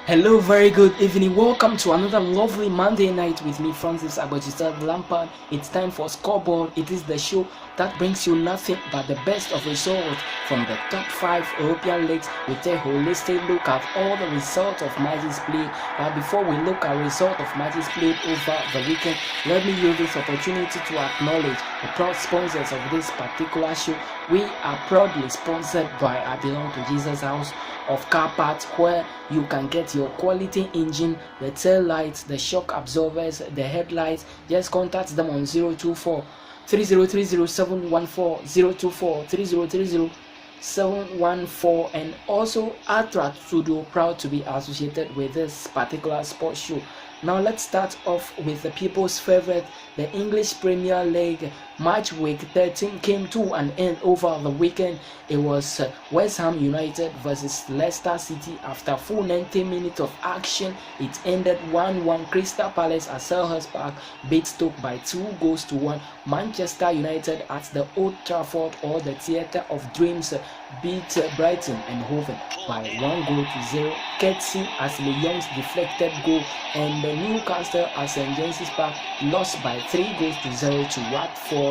Hello, very good evening. Welcome to another lovely Monday night with me, Francis Agbetsise Lampard. It's time for Scoreboard. It is the show that brings you nothing but the best of results from the top 5 European leagues with a holistic look at all the results of matches played. But before we look at results of matches played over the weekend, let me use this opportunity to acknowledge the proud sponsors of this particular show. We are proudly sponsored by I Belong to Jesus House of car parts, where you can get your quality engine, the tail lights, the shock absorbers, the headlights. Just contact them on 024 3030 714 024 3030 714. And also Atra Studio, proud to be associated with this particular sports show. Now let's start off with the people's favorite, the English Premier League. Match week 13 came to an end over the weekend. It was West Ham United versus Leicester City. After full 90 minutes of action, it ended 1-1. Crystal Palace at Selhurst Park beat Stoke by 2-1. Manchester United at the Old Trafford, or the Theatre of Dreams, beat Brighton and Hove by 1-0, courtesy as Young's deflected goal. And the Newcastle at St James's Park lost by 3-0 to Watford.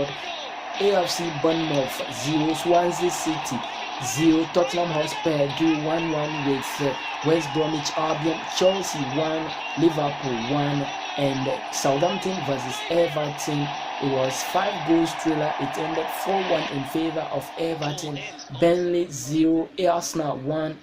AFC Bournemouth 0, Swansea City 0, Tottenham Hotspur drew 1-1 with West Bromwich Albion. Chelsea 1, Liverpool 1, and Southampton versus Everton. It was 5 goals thriller. It ended 4-1 in favor of Everton. Burnley 0, Arsenal 1,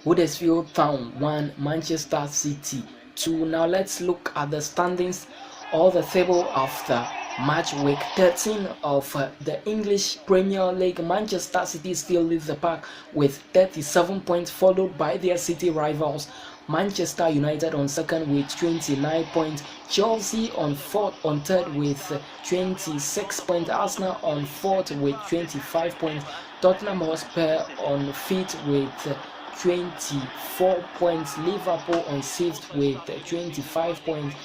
Huddersfield Town 1, Manchester City 2. Now let's look at the standings or the table after match week 13 of the English Premier League. Manchester City still leads the pack with 37 points, followed by their city rivals Manchester United on second with 29 points, Chelsea on third with 26 points, Arsenal on fourth with 25 points, Tottenham Hotspur on fifth with 24 points, Liverpool on sixth with 25 points,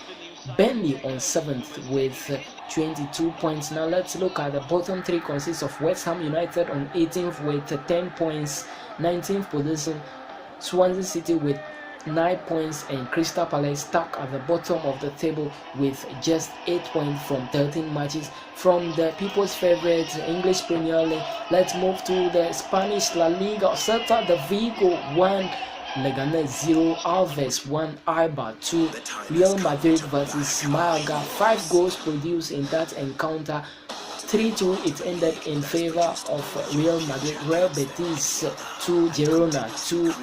Burnley on 7th with 22 points. Now let's look at the bottom three. Consists of West Ham United on 18th with 10 points, 19th position, Swansea City with 9 points, and Crystal Palace stuck at the bottom of the table with just 8 points from 13 matches. From the people's favorite English Premier League, let's move to the Spanish La Liga. Celta de Vigo 1, Leganés 0, Alves 1, Eibar 2, Real Madrid versus Malaga. 5 goals produced in that encounter. 3-2 it ended in favor of Real Madrid. Real Betis 2, Girona 2,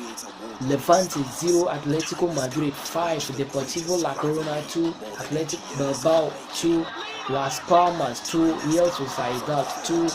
Levante 0, Atletico Madrid 5, Deportivo La Corona 2, Athletic Bilbao 2, Las Palmas 2, Real Sociedad 2,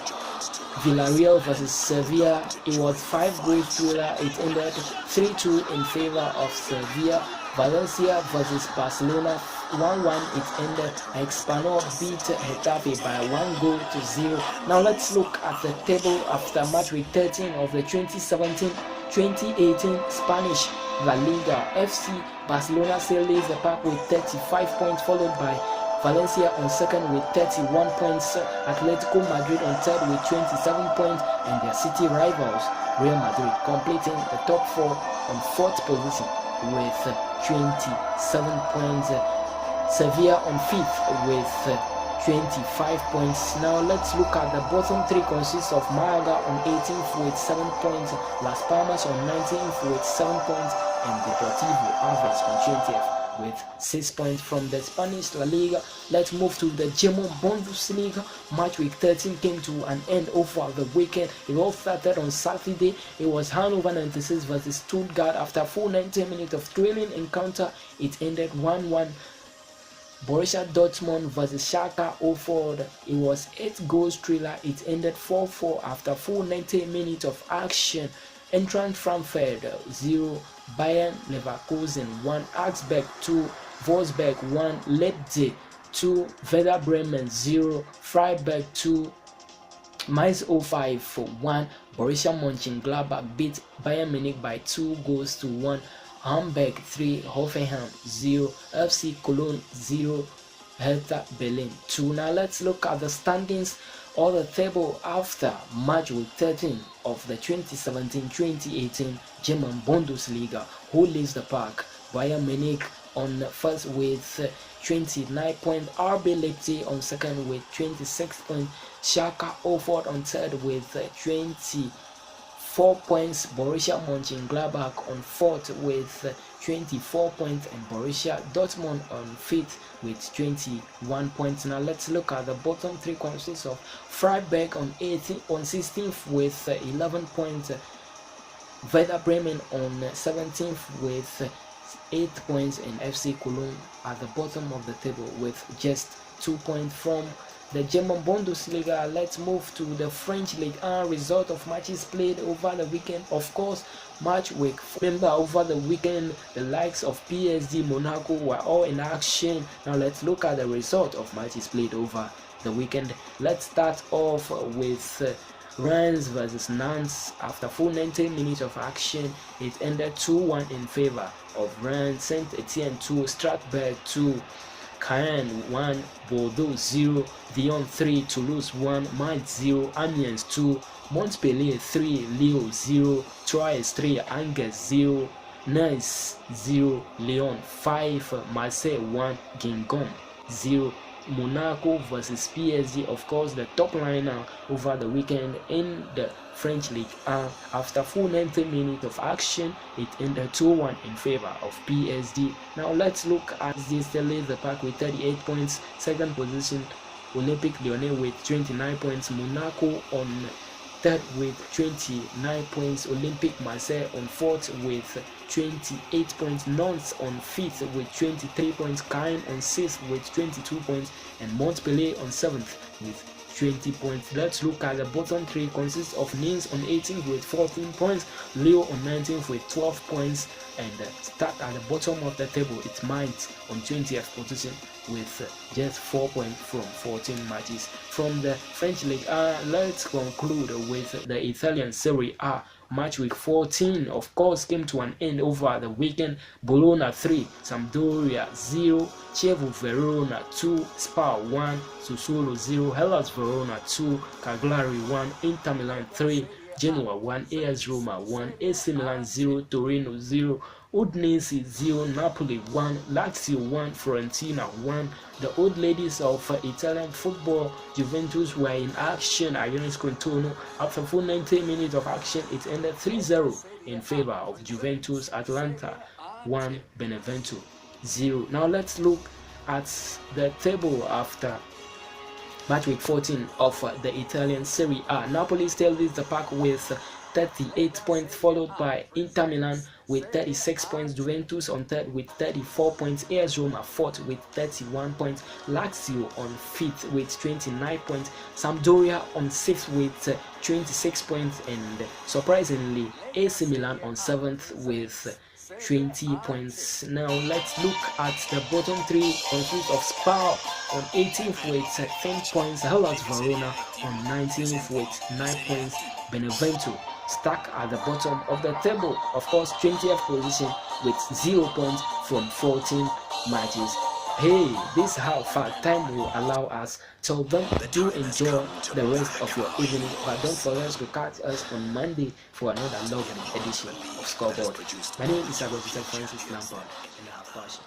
Villarreal versus Sevilla. It was 5 goals thriller. It ended 3-2 in favor of Sevilla. Valencia versus Barcelona 1-1. It ended. Espanyol beat Getafe by 1-0. Now let's look at the table after match week 13 of the 2017-2018 Spanish La Liga. FC Barcelona still leads the pack with 35 points, followed by Valencia on second with 31 points, Atletico Madrid on third with 27 points, and their city rivals Real Madrid completing the top 4 on fourth position with 27 points. Sevilla on fifth with 25 points. Now let's look at the bottom three. Consists of Malaga on 18th with 7 points, Las Palmas on 19th with 7 points, and Deportivo Alaves on 20th with 6 points. From the Spanish La Liga, let's move to the German Bundesliga. Match week 13 came to an end over the weekend. It all started on Saturday. It was Hannover 96 versus Stuttgart. After full 90 minutes of thrilling encounter, it ended 1-1. Borussia Dortmund versus Schalke 04. It was 8 goals thriller. It ended 4-4 after full 90 minutes of action. Eintracht Frankfurt 0, Bayern Leverkusen 1, Augsburg 2, Wolfsburg 1, Leipzig 2, Werder Bremen 0, Freiburg 2, Mainz 05 for 1. Borussia Mönchengladbach beat Bayern Munich by 2-1. Hamburg 3, Hoffenheim 0, FC Cologne 0, Hertha Berlin 2. Now let's look at the standings or the table after match week 13 of the 2017-2018 German Bundesliga. Who leads the pack? Bayern Munich on first with 29 points, RB Leipzig on second with 26 points, Schalke 04 on third with 24 points, Borussia Mönchengladbach on fourth with 24 points, and Borussia Dortmund on fifth with 21 points. Now let's look at the bottom three consists of Freiburg on 16th with 11 points, Werder Bremen on 17th with 8 points, and FC Cologne at the bottom of the table with just 2 points. From the German Bundesliga, let's move to the French League 1. Result of matches played over the weekend. Of course, match week. Remember, over the weekend, the likes of PSG, Monaco were all in action. Now let's look at the result of matches played over the weekend. Let's start off with Reims versus Nantes. After full 90 minutes of action, it ended 2-1 in favor of Reims. Saint-Etienne 2, Strasbourg 2, Caen 1, Bordeaux 0, Lyon 3, Toulouse 1, Mainz 0, Amiens 2, Montpellier 3, Lille 0, Troyes 3, Angers 0, Nice 0, Lyon 5, Marseille 1, Guingamp 0. Monaco versus PSG, of course, the top liner over the weekend in the French League. After full 90 minutes of action, it ended 2-1 in favor of PSG. Now let's look at this. They lead the pack with 38 points. Second position, Olympique Lyonnais with 29 points. Monaco on third with 29 points. Olympique Marseille on fourth with 28 points. Nantes on fifth with 23 points. Caen on sixth with 22 points, and Montpellier on seventh with 20 points. Let's look at the bottom three. Consists of Nice on 18th with 14 points, Lille on 19th with 12 points, and start at the bottom of the table, it's Mainz on 20th position with just 4 points from 14 matches. From the French League, let's conclude with the Italian Serie A. Match week 14, of course, came to an end over the weekend. Bologna 3, Sampdoria 0, Chievo Verona 2, Spa 1, Sassuolo 0, Hellas Verona 2, Cagliari 1, Inter Milan 3, Genoa 1, AS Roma 1, AC Milan 0, Torino 0, Udinese 0, Napoli 1, Lazio 1, Fiorentina 1. The old ladies of Italian football, Juventus, were in action against Crotone. After full 90 minutes of action, it ended 3-0 in favor of Juventus. Atalanta 1, Benevento 0. Now let's look at the table after match week 14 of the Italian Serie A. Napoli still leads the pack with 38 points, followed by Inter Milan with 36 points, Juventus on third with 34 points, AS Roma fourth with 31 points, Lazio on fifth with 29 points, Sampdoria on sixth with 26 points, and surprisingly AC Milan on seventh with 20 points. Now let's look at the bottom three. Consists of Spa on 18th with 10 points, Hellas Verona on 19th with 9 points, Benevento stuck at the bottom of the table, of course 20th position with 0 points from 14 matches. Hey, this is how far time will allow us. So do enjoy the rest of your evening, but don't forget to catch us on Monday for another lovely edition of Scoreboard. My name is Agbetsise Francis Lampard, and I have passion.